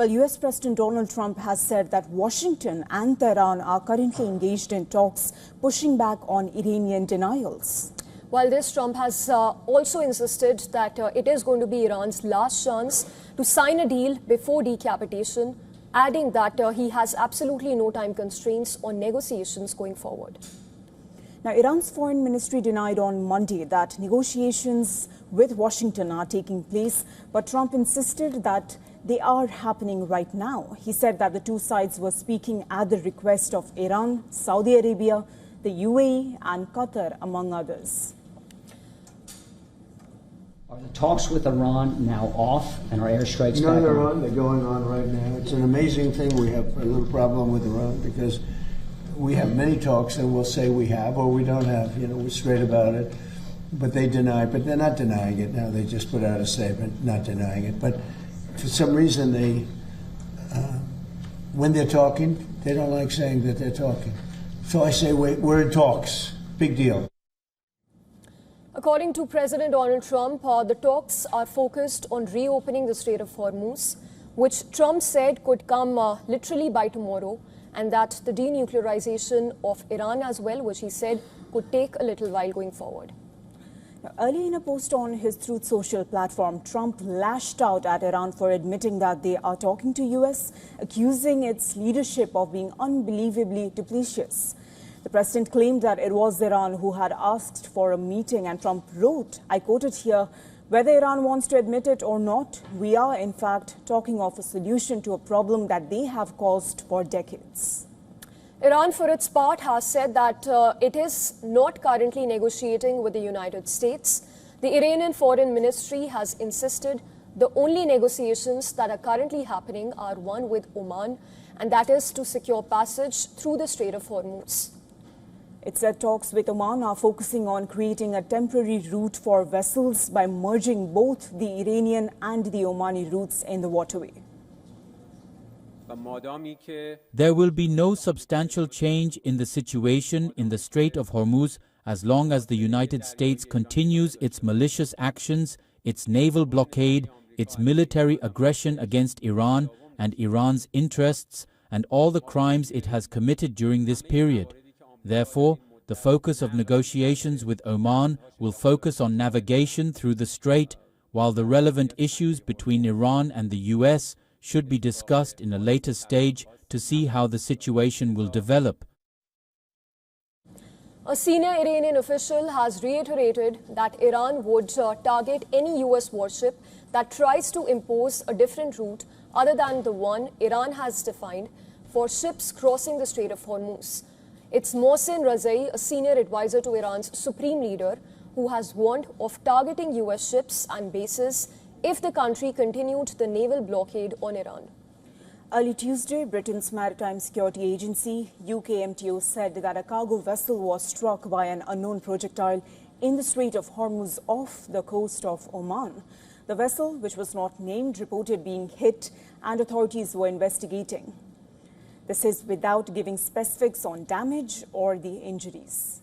Well, US President Donald Trump has said that Washington and Tehran are currently engaged in talks pushing back on Iranian denials. While this, Trump has also insisted that it is going to be Iran's last chance to sign a deal before decapitation, adding that he has absolutely no time constraints on negotiations going forward. Now, Iran's foreign ministry denied on Monday that negotiations with Washington are taking place, but Trump insisted that they are happening right now. He said that the two sides were speaking at the request of Iran, Saudi Arabia, the UAE and Qatar, among others. Are the talks with Iran now off and are airstrikes back on? No, they're on. They're going on right now. It's an amazing thing. We have a little problem with Iran because we have many talks and we'll say we have or we don't have. You know, we're straight about it. But they deny, but they're not denying it now. They just put out a statement not denying it. But for some reason, they, when they're talking, they don't like saying that they're talking. So I say we're in talks. Big deal. According to President Donald Trump, the talks are focused on reopening the Strait of Hormuz, which Trump said could come literally by tomorrow, and that the denuclearization of Iran as well, which he said could take a little while going forward. Now, early in a post on his Truth Social platform, Trump lashed out at Iran for admitting that they are talking to US, accusing its leadership of being unbelievably duplicitous. The president claimed that it was Iran who had asked for a meeting, and Trump wrote, I quote it here, whether Iran wants to admit it or not, we are in fact talking of a solution to a problem that they have caused for decades. Iran, for its part, has said that it is not currently negotiating with the United States. The Iranian Foreign Ministry has insisted the only negotiations that are currently happening are one with Oman, and that is to secure passage through the Strait of Hormuz. It said talks with Oman are focusing on creating a temporary route for vessels by merging both the Iranian and the Omani routes in the waterway. There will be no substantial change in the situation in the Strait of Hormuz as long as the United States continues its malicious actions, its naval blockade, its military aggression against Iran and Iran's interests, and all the crimes it has committed during this period. Therefore, the focus of negotiations with Oman will focus on navigation through the strait, while the relevant issues between Iran and the US should be discussed in a later stage to see how the situation will develop. A senior Iranian official has reiterated that Iran would target any US warship that tries to impose a different route other than the one Iran has defined for ships crossing the Strait of Hormuz. It's Mohsen Razai, a senior advisor to Iran's supreme leader, who has warned of targeting US ships and bases if the country continued the naval blockade on Iran. Early Tuesday, Britain's Maritime Security Agency, UKMTO, said that a cargo vessel was struck by an unknown projectile in the Strait of Hormuz off the coast of Oman. The vessel, which was not named, reported being hit, and authorities were investigating. This is without giving specifics on damage or the injuries.